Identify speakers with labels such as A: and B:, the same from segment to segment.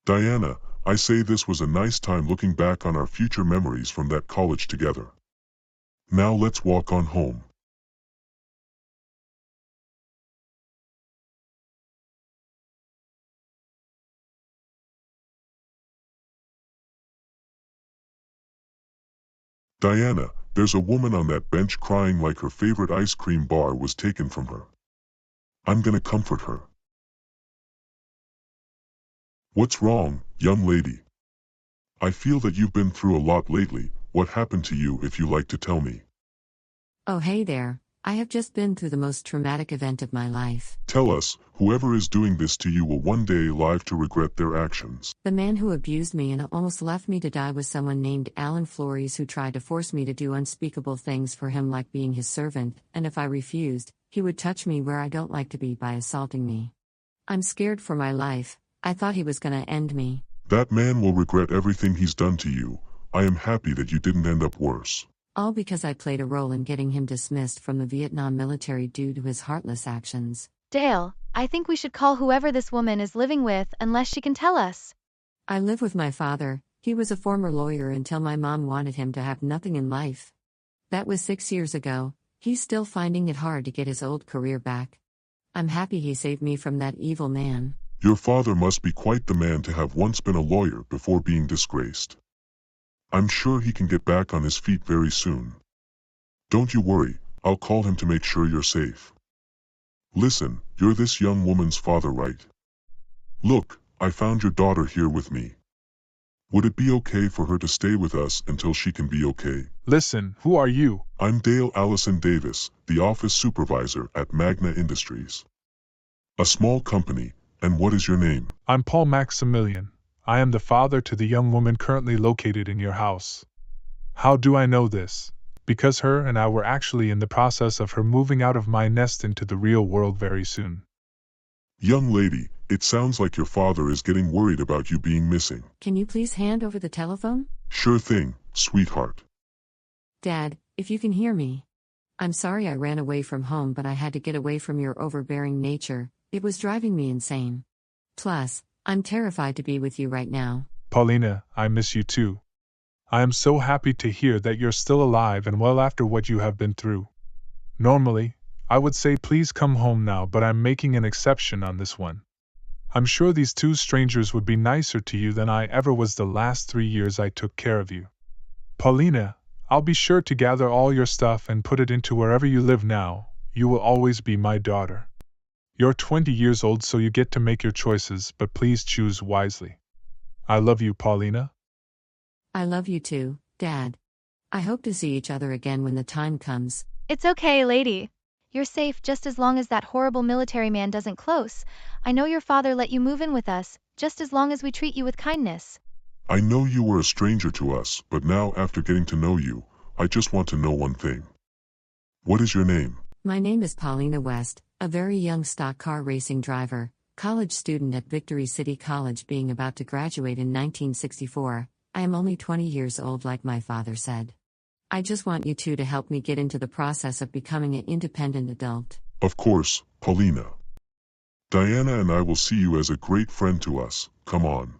A: Diana, I say this was a nice time looking back on our future memories from that college together. Now let's walk on home. Diana, there's a woman on that bench crying like her favorite ice cream bar was taken from her. I'm gonna comfort her. What's wrong, young lady? I feel that you've been through a lot lately. What happened to you if you like to tell me?
B: Oh, hey there. I have just been through the most traumatic event of my life.
A: Tell us, whoever is doing this to you will one day live to regret their actions.
B: The man who abused me and almost left me to die was someone named Alan Flores, who tried to force me to do unspeakable things for him, like being his servant, and if I refused, he would touch me where I don't like to be by assaulting me. I'm scared for my life. I thought he was gonna end me.
A: That man will regret everything he's done to you. I am happy that you didn't end up worse.
B: All because I played a role in getting him dismissed from the Vietnam military due to his heartless actions.
C: Dale, I think we should call whoever this woman is living with unless she can tell us.
B: I live with my father. He was a former lawyer until my mom wanted him to have nothing in life. That was 6 years ago. He's still finding it hard to get his old career back. I'm happy he saved me from that evil man.
A: Your father must be quite the man to have once been a lawyer before being disgraced. I'm sure he can get back on his feet very soon. Don't you worry, I'll call him to make sure you're safe. Listen, you're this young woman's father, right? Look, I found your daughter here with me. Would it be okay for her to stay with us until she can be okay?
D: Listen, who are you?
A: I'm Dale Allison Davis, the office supervisor at Magna Industries. A small company, and what is your name?
D: I'm Paul Maximilian. I am the father to the young woman currently located in your house. How do I know this? Because her and I were actually in the process of her moving out of my nest into the real world very soon.
A: Young lady, it sounds like your father is getting worried about you being missing.
B: Can you please hand over the telephone?
A: Sure thing, sweetheart.
B: Dad, if you can hear me. I'm sorry I ran away from home, but I had to get away from your overbearing nature. It was driving me insane. Plus, I'm terrified to be with you right now.
D: Paulina, I miss you too. I am so happy to hear that you're still alive and well after what you have been through. Normally, I would say please come home now, but I'm making an exception on this one. I'm sure these two strangers would be nicer to you than I ever was the last 3 years I took care of you. Paulina, I'll be sure to gather all your stuff and put it into wherever you live now. You will always be my daughter. You're 20 years old, so you get to make your choices, but please choose wisely. I love you, Paulina.
B: I love you too, Dad. I hope to see each other again when the time comes.
C: It's okay, lady. You're safe just as long as that horrible military man doesn't close. I know your father let you move in with us, just as long as we treat you with kindness.
A: I know you were a stranger to us, but now after getting to know you, I just want to know one thing. What is your name?
B: My name is Paulina West, a very young stock car racing driver, college student at Victory City College, being about to graduate in 1964. I am only 20 years old, like my father said. I just want you two to help me get into the process of becoming an independent adult.
A: Of course, Paulina. Diana and I will see you as a great friend to us. Come on.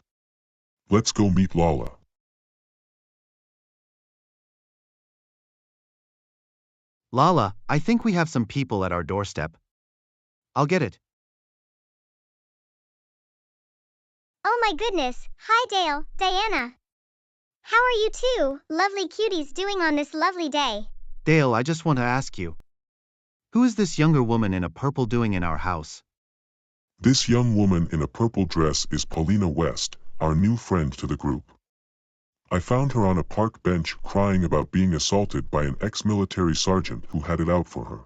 A: Let's go meet Lala.
E: Lala, I think we have some people at our doorstep. I'll get it.
F: Oh my goodness, hi Dale, Diana. How are you two, lovely cuties, doing on this lovely day?
E: Dale, I just want to ask you. Who is this younger woman in a purple doing in our house?
A: This young woman in a purple dress is Paulina West, our new friend to the group. I found her on a park bench crying about being assaulted by an ex-military sergeant who had it out for her.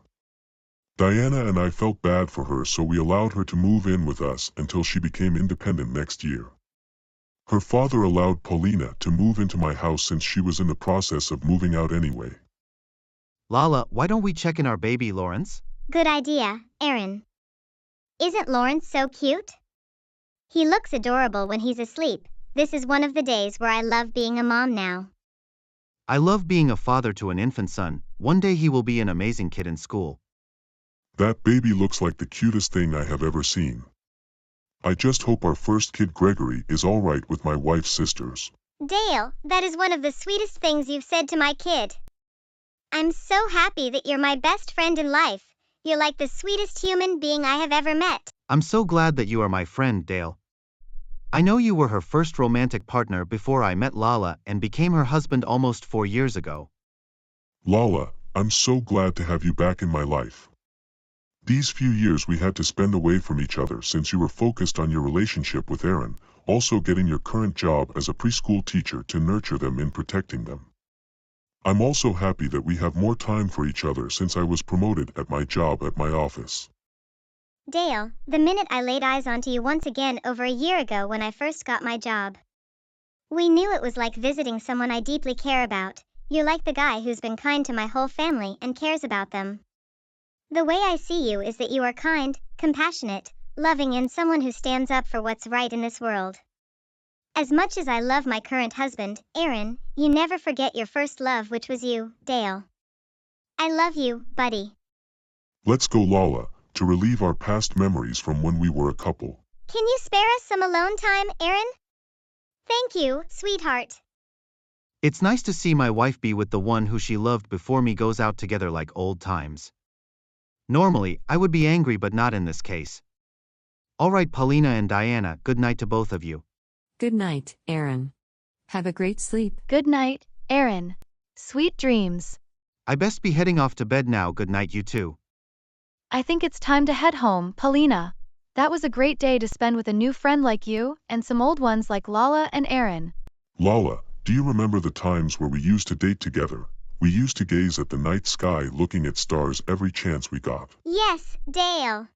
A: Diana and I felt bad for her, so we allowed her to move in with us until she became independent next year. Her father allowed Paulina to move into my house since she was in the process of moving out anyway.
E: Lala, why don't we check in our baby Lawrence?
F: Good idea, Aaron. Isn't Lawrence so cute? He looks adorable when he's asleep. This is one of the days where I love being a mom now.
E: I love being a father to an infant son. One day he will be an amazing kid in school.
A: That baby looks like the cutest thing I have ever seen. I just hope our first kid Gregory is alright with my wife's sisters.
F: Dale, that is one of the sweetest things you've said to my kid. I'm so happy that you're my best friend in life. You're like the sweetest human being I have ever met.
E: I'm so glad that you are my friend, Dale. I know you were her first romantic partner before I met Lala and became her husband almost 4 years ago.
A: Lala, I'm so glad to have you back in my life. These few years we had to spend away from each other since you were focused on your relationship with Aaron, also getting your current job as a preschool teacher to nurture them in protecting them. I'm also happy that we have more time for each other since I was promoted at my job at my office.
F: Dale, the minute I laid eyes onto you once again over a year ago when I first got my job, we knew it was like visiting someone I deeply care about. You're like the guy who's been kind to my whole family and cares about them. The way I see you is that you are kind, compassionate, loving, and someone who stands up for what's right in this world. As much as I love my current husband, Aaron, you never forget your first love, which was you, Dale. I love you, buddy.
A: Let's go, Lala, to relieve our past memories from when we were a couple.
F: Can you spare us some alone time, Aaron? Thank you, sweetheart.
E: It's nice to see my wife be with the one who she loved before me goes out together like old times. Normally, I would be angry but not in this case. Alright, Paulina and Diana, good night to both of you.
B: Good night, Aaron. Have a great sleep.
C: Good night, Aaron. Sweet dreams.
E: I best be heading off to bed now. Good night, you two.
C: I think it's time to head home, Paulina. That was a great day to spend with a new friend like you, and some old ones like Lala and Aaron.
A: Lala, do you remember the times where we used to date together? We used to gaze at the night sky looking at stars every chance we got.
F: Yes, Dale.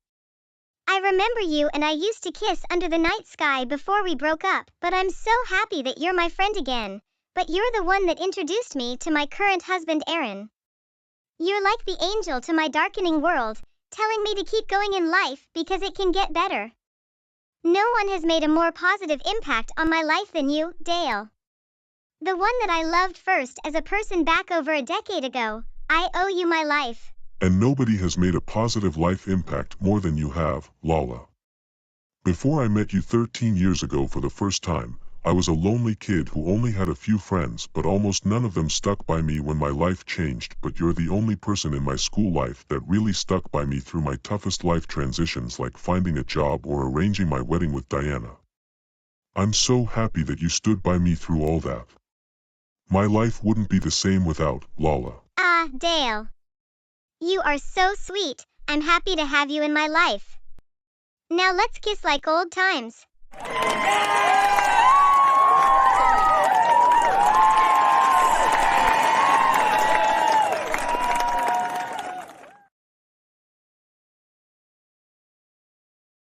F: I remember you and I used to kiss under the night sky before we broke up, but I'm so happy that you're my friend again. But you're the one that introduced me to my current husband, Aaron. You're like the angel to my darkening world, telling me to keep going in life because it can get better. No one has made a more positive impact on my life than you, Dale. The one that I loved first as a person back over a decade ago. I owe you my life.
A: And nobody has made a positive life impact more than you have, Lala. Before I met you 13 years ago for the first time, I was a lonely kid who only had a few friends, but almost none of them stuck by me when my life changed. But you're the only person in my school life that really stuck by me through my toughest life transitions, like finding a job or arranging my wedding with Diana. I'm so happy that you stood by me through all that. My life wouldn't be the same without Lala.
F: Ah, Dale. You are so sweet. I'm happy to have you in my life. Now let's kiss like old times.